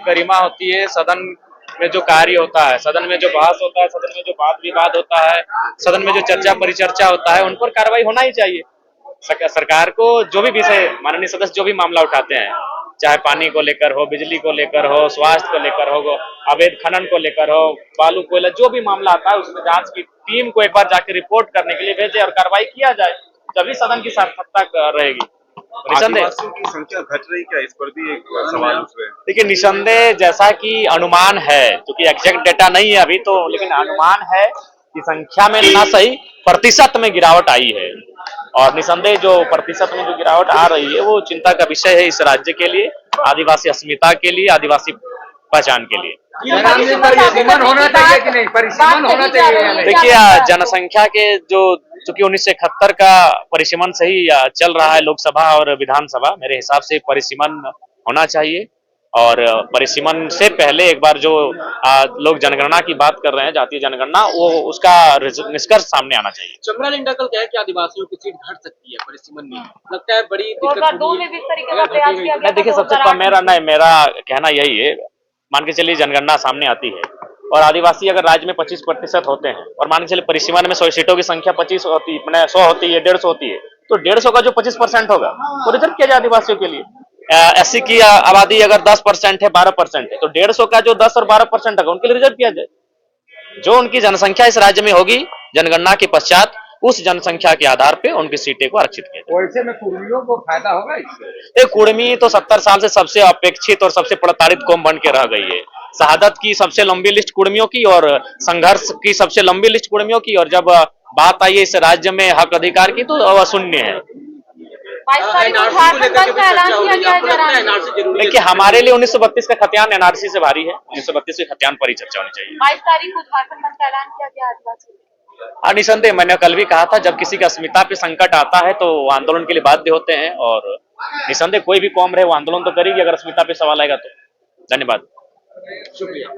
गरिमा होती है, सदन में जो कार्य होता है, सदन में जो बहस होता है, सदन में जो वाद विवाद होता है, सदन में जो चर्चा परिचर्चा होता है, उन पर कार्रवाई होना ही चाहिए। सरकार को जो भी विषय माननीय सदस्य जो भी मामला उठाते हैं, चाहे पानी को लेकर हो, बिजली को लेकर हो, स्वास्थ्य को लेकर हो, अवैध खनन को लेकर हो, बालू कोयला, जो भी मामला आता है उसमें जांच की टीम को एक बार जाकर रिपोर्ट करने के लिए भेजे और कार्रवाई किया जाए, तभी सदन की सार्थकता रहेगी। आदिवासियों की संख्या घट रही क्या, इस पर भी एक सवाल उठ रहे हैं। देखिए, निसंदेह जैसा कि अनुमान है, क्योंकि एग्जैक्ट डेटा नहीं है अभी तो, लेकिन अनुमान है कि संख्या में ना सही प्रतिशत में गिरावट आई है। और निसंदेह जो प्रतिशत में जो गिरावट आ रही है वो चिंता का विषय है इस राज्य के लिए, आदिवासी अस्मिता के लिए, आदिवासी पहचान के लिए। परिसीमन होना चाहिए कि नहीं, परिसीमन होना चाहिए। देखिए, जनसंख्या के जो चूंकि 1971 का परिसीमन से ही चल रहा है लोकसभा और विधानसभा, मेरे हिसाब से परिसीमन होना चाहिए। और परिसीमन से पहले एक बार जो लोग जनगणना की बात कर रहे हैं, जातीय जनगणना, वो उसका निष्कर्ष सामने आना चाहिए। चमरा लिंडा कल कहा कि आदिवासियों की सीट घट सकती है परिसीमन में, लगता है बड़ी दिक्कत होगी। देखिए, सबसे मेरा कहना यही है, मान के चलिए जनगणना सामने आती है और आदिवासी अगर राज्य में 25% होते हैं और मान के चलिए परिसीमन में 100 सीटों की संख्या 25 होती है, 100 होती है, 150 होती है, तो 150 का जो 25% होगा वो रिजर्व किया जाए आदिवासियों के लिए। एससी की आबादी अगर 10% है, 12% है, तो 150 का जो 10 और 12% होगा उनके लिए रिजर्व किया जाए। जो उनकी जनसंख्या इस राज्य में होगी जनगणना के पश्चात, उस जनसंख्या के आधार पे उनकी सीटें को आरक्षित किया जाए। वैसे में कुर्मियों को फायदा होगा इससे? कुर्मी तो 70 साल से सबसे अपेक्षित और सबसे प्रताड़ित कौम बन के रह गई है। शहादत की सबसे लंबी लिस्ट कुर्मियों की और संघर्ष की सबसे लंबी लिस्ट कुर्मियों की, और जब बात आई है इस राज्य में हक अधिकार की तो अशून्य है। देखिए, हमारे लिए 1932 का खतियान एनआरसी से भारी है, 1932 के खतियान पर ही चर्चा होनी चाहिए। 22 तारीख को झारखंड बंद का ऐलान किया गया आदिवासी। निसंदेह, मैंने कल भी कहा था, जब किसी की अस्मिता पे संकट आता है तो वो आंदोलन के लिए बाध्य होते हैं, और निसंदेह कोई भी कौम रहे वो आंदोलन तो करेगी अगर अस्मिता पे सवाल आएगा तो। धन्यवाद, शुक्रिया।